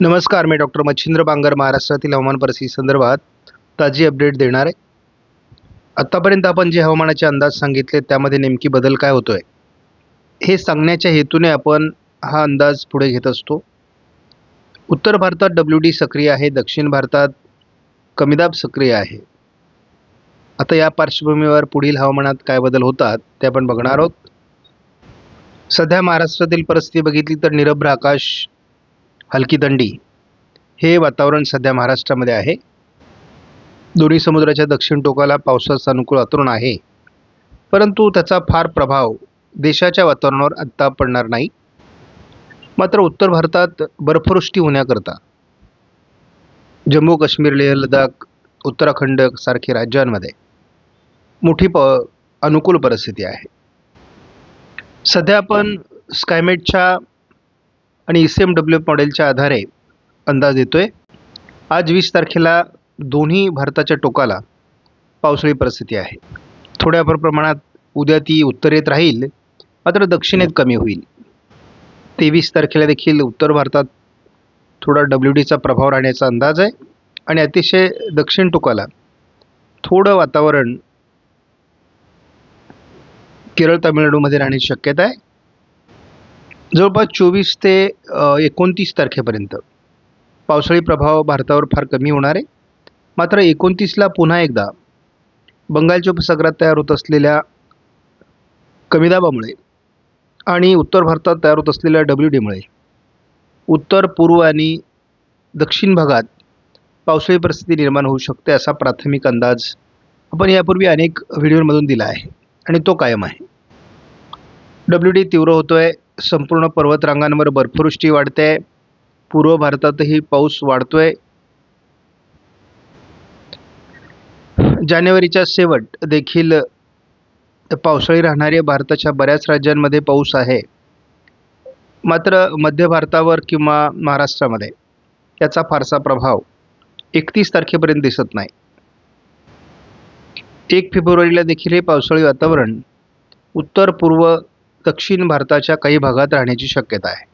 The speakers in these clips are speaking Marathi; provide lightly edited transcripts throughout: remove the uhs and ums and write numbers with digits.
नमस्कार, मी डॉक्टर मच्छिंद्र बांगर महाराष्ट्रातील हवामान परिस्थिती संदर्भात ताजी अपडेट देणार आहे. आत्तापर्यंत आपण जे हवामानाचे अंदाज सांगितले त्यामध्ये नेमकी बदल काय होतोय हे सांगण्याच्या हेतूने आपण हा अंदाज पुढे घेत असतो. उत्तर भारतात WD सक्रिय आहे, दक्षिण भारतात कमीदाब सक्रिय आहे. आता या पार्श्वभूमीवर पुढील हवामानात काय बदल होतात ते आपण बघणार आहोत. सध्या महाराष्ट्रातील परिस्थिती बघितली तर निरभ्र आकाश, हलकी थंडी हे वातावरण सध्या महाराष्ट्रामध्ये आहे. दोन्ही समुद्राच्या दक्षिण टोकाला पावसाचं अनुकूल वातावरण आहे, परंतु त्याचा फार प्रभाव देशाच्या वातावरणावर आत्ता पडणार नाही. मात्र उत्तर भारतात बर्फवृष्टी होण्याकरता जम्मू काश्मीर, लेह लडाख, उत्तराखंड सारख्या राज्यांमध्ये मोठी अनुकूल परिस्थिती आहे. सध्या आपण स्कायमेटच्या आणि ECMWF मॉडेलच्या आधारे अंदाज देतोय. आज 20 तारखेला दोन्ही भारताच्या टोकाला पावसाळी परिस्थिती आहे. थोड्याफार प्रमाणात उद्या ती उत्तरेत राहील, मात्र दक्षिणेत कमी होईल. 23 तारखेला देखील उत्तर भारतात थोडा WDचा प्रभाव राहण्याचा अंदाज आहे आणि अतिशय दक्षिण टोकाला थोडं वातावरण केरळ, तामिळनाडूमध्ये राहण्याची शक्यता आहे. जवळपास 24 ते 29 तारखेपर्यंत पावसाळी प्रभाव भारतावर फार कमी होणार आहे. मात्र 29ला पुन्हा एकदा बंगालच्या उपसागरात तयार होत असलेल्या कमी दाबामुळे आणि उत्तर भारतात तयार होत असलेल्या WDमुळे उत्तर, पूर्व आणि दक्षिण भागात पावसाळी परिस्थिती निर्माण होऊ शकते, असा प्राथमिक अंदाज आपण यापूर्वी अनेक व्हिडिओमधून दिला आहे आणि तो कायम आहे. WD तीव्र होतोय, संपूर्ण पर्वतरांगांवर बर्फवृष्टी वाढते, पूर्व भारतातही पाऊस वाढतोय. जानेवारीच्या शेवट देखील पावसाळी राहणारे भारताच्या बऱ्याच राज्यांमध्ये पाऊस आहे. मात्र मध्य भारतावर किंवा महाराष्ट्रामध्ये याचा फारसा प्रभाव 31 तारखेपर्यंत दिसत नाही. 1 फेब्रुवारीला देखील हे पावसाळी वातावरण उत्तर, पूर्व, दक्षिण भारताच्या काही भागात राहण्याची शक्यता आहे.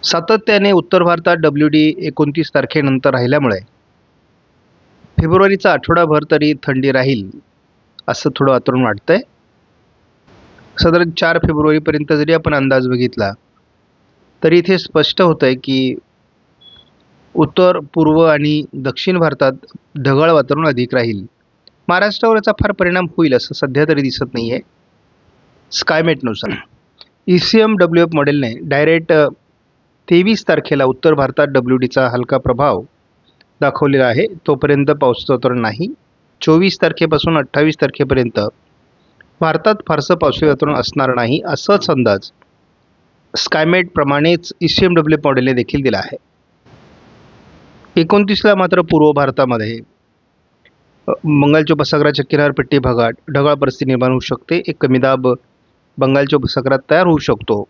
सातत्याने उत्तर भारतात WD 29 तारखेनंतर राहिल्यामुळे फेब्रुवारीचा आठवडाभर तरी थंडी राहील असं थोडं वातावरण वाटतंय. साधारण 4 फेब्रुवारीपर्यंत जरी आपण अंदाज बघितला तरी इथे स्पष्ट होतंय की उत्तर, पूर्व आणि दक्षिण भारतात ढगाळ वातावरण अधिक राहील. महाराष्ट्रावर याचा फार परिणाम होईल असं सध्या तरी दिसत नाही आहे. स्कायमेटनुसार ECMWF मॉडेलने डायरेक्ट 23 तारखेला उत्तर भारतात WDचा हलका प्रभाव दाखवलेला आहे. तोपर्यंत पावसाचं वातावरण नाही. 24 तारखेपासून 28 तारखेपर्यंत भारतात फारसं पावसाळी वातावरण असणार नाही, असाच अंदाज स्कायमेटप्रमाणेच ECMWF मॉडेलने देखील दिला आहे. 29ला मात्र पूर्व भारतामध्ये बंगालच्या उपसागराच्या किनारपट्टी भागात ढगाळ परिस्थिती निर्माण होऊ शकते. एक कमी दाब बंगालच्या उपसागरात तयार होऊ शकतो.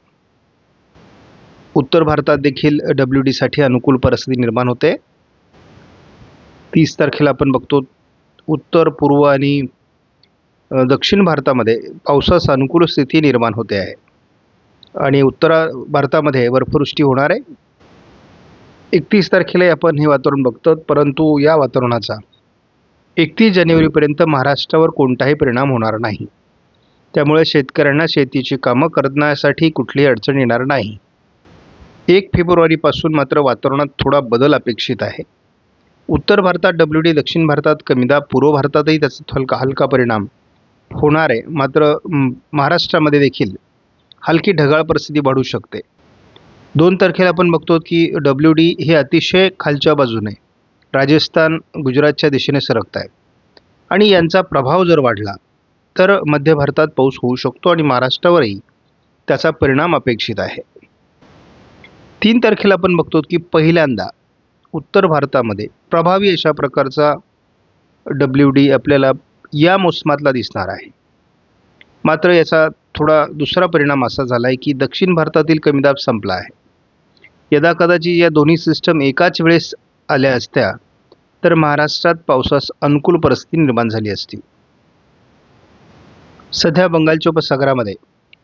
उत्तर भारतात देखील WDसाठी अनुकूल परिस्थिती निर्माण होते. 30 तारखेला आपण बघतो उत्तर, पूर्व आणि दक्षिण भारतामध्ये पावसास अनुकूल स्थिती निर्माण होते आहे आणि उत्तर भारतामध्ये बर्फवृष्टी होणार आहे. 31 तारखेला आपण हे वातावरण बघतो, परंतु या वातावरणाचा 31 जानेवारीपर्यंत महाराष्ट्रावर कोणताही परिणाम होणार नाही. त्यामुळे शेतकऱ्यांना शेतीची कामं करण्यासाठी कुठलीही अडचण येणार नाही. 1 फेब्रुवारीपासून मात्र वातावरणात थोडा बदल अपेक्षित आहे. उत्तर भारतात WD, दक्षिण भारतात कमीदाब, पूर्व भारतातही त्याचा हलका परिणाम होणार आहे. मात्र महाराष्ट्रामध्ये देखील हलकी ढगाळ परिस्थिती वाढू शकते. 2 तारखेला आपण बघतो की WD हे अतिशय खालच्या बाजूने राजस्थान, गुजरातच्या दिशेने सरकत आहे आणि यांचा प्रभाव जर वाढला तर मध्य भारतात पाऊस होऊ शकतो आणि महाराष्ट्रावरही त्याचा परिणाम अपेक्षित आहे. 3 तारखेला आपण बघतो की पहिल्यांदा उत्तर भारतामध्ये प्रभावी अशा प्रकारचा WD आपल्याला या मोसमातला दिसणार आहे. मात्र याचा थोडा दुसरा परिणाम असा झाला आहे की दक्षिण भारतातील कमीदाब संपला आहे. यदाकदाचित या दोन्ही सिस्टम एकाच वेळेस आल्या असत्या तर महाराष्ट्रात पावसास अनुकूल परिस्थिती निर्माण झाली असती. सध्या बंगालच्या उपसागरामध्ये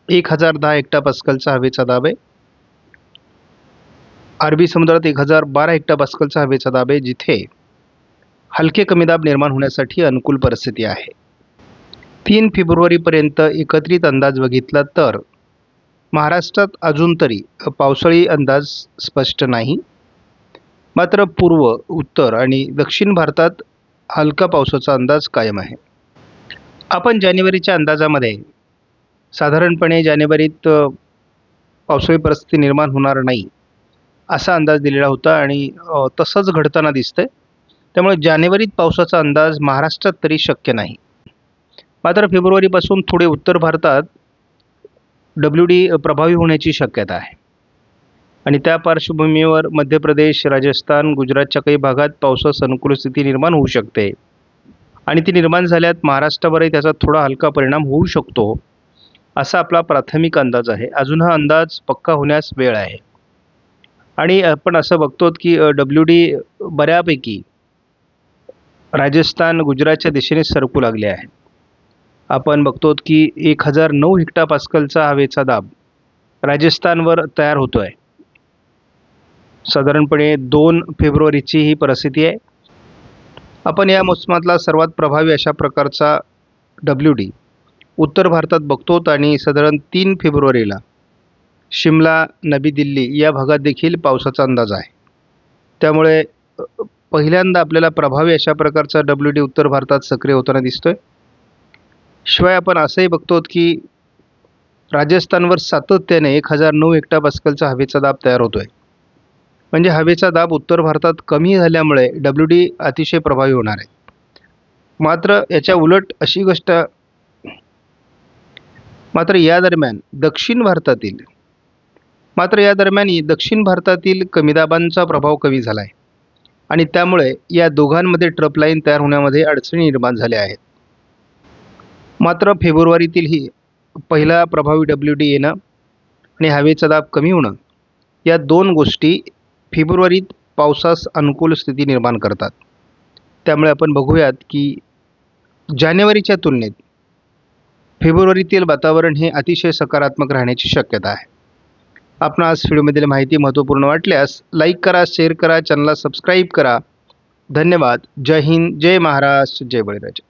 1010 हेक्टोपास्कलचा हवेचा दाब आहे. अरबी समुद्रात 1012 हेक्टोपास्कलचा हवेचा दाब आहे, जिथे हलके कमी दाब निर्माण होण्यासाठी अनुकूल परिस्थिती आहे. 3 फेब्रुवारीपर्यंत एकत्रित अंदाज बघितला तर महाराष्ट्रात अजून तरी पावसाळी अंदाज स्पष्ट नाही. मात्र पूर्व, उत्तर आणि दक्षिण भारतात हलका पावसाचा अंदाज कायम आहे. आपण जानेवारीच्या अंदाजामध्ये साधारणपणे जानेवारीत पावसाळी परिस्थिती निर्माण होणार नाही असा अंदाज दिलेला होता आणि तसंच घडताना दिसतंय. त्यामुळे जानेवारीत पावसाचा अंदाज महाराष्ट्रात तरी शक्य नाही. मात्र फेब्रुवारीपासून थोडे उत्तर भारतात WD प्रभावी होण्याची शक्यता आहे आणि त्या पार्श्वभूमीवर मध्य प्रदेश, राजस्थान, गुजरातच्या काही भागात पावसास अनुकूल स्थिती निर्माण होऊ शकते आणि ती निर्माण झाल्यात महाराष्ट्रावरही त्याचा थोडा हलका परिणाम होऊ शकतो, असा आपला प्राथमिक अंदाज आहे. अजून हा अंदाज पक्का होण्यास वेळ आहे आणि आपण असं बघतो की WD बऱ्यापैकी राजस्थान, गुजरातच्या दिशेने सरकू लागले आहे. आपण बघतो की 1009 हेक्टोपास्कलचा हवेचा दाब राजस्थानवर तयार होतो आहे. साधारणपणे 2 फेब्रुवारीची ही परिस्थिती आहे. आपण या मोसमातला सर्वात प्रभावी अशा प्रकारचा WD उत्तर भारतात बघतो आणि साधारण 3 फेब्रुवारीला शिमला, नवी दिल्ली या भागात देखील पावसाचा अंदाज आहे. त्यामुळे पहिल्यांदा आपल्याला प्रभावी अशा प्रकारचा WD उत्तर भारतात सक्रिय होताना दिसतोय. शिवाय आपण असंही बघतो की राजस्थानवर सातत्याने 1009 हेक्टोपास्कलचा हवेचा दाब तयार होतोय. म्हणजे हवेचा दाब उत्तर भारतात कमी झाल्यामुळे WD अतिशय प्रभावी होणार आहे. मात्र याच्या उलट अशी गोष्ट या दरम्यान दक्षिण भारतातील कमी दाबांचा प्रभाव कमी झाला आहे आणि त्यामुळे या दोघांमध्ये ट्रप लाईन तयार होण्यामध्ये अडचणी निर्माण झाल्या आहेत. मात्र फेब्रुवारीतील ही पहिला प्रभावी WD येणं आणि हवेचा दाब कमी होणं या दोन गोष्टी फेब्रुवारीत पावसास अनुकूल स्थिती निर्माण करतात. त्यामुळे आपण बघूयात की जानेवारीच्या तुलनेत फेब्रुवारीतील वातावरण हे अतिशय सकारात्मक राहण्याची शक्यता आहे. आपणास व्हिडिओमधील माहिती महत्त्वपूर्ण वाटल्यास लाईक करा, शेअर करा, चॅनलला सबस्क्राईब करा. धन्यवाद. जय हिंद, जय महाराष्ट्र, जय बळीराजा.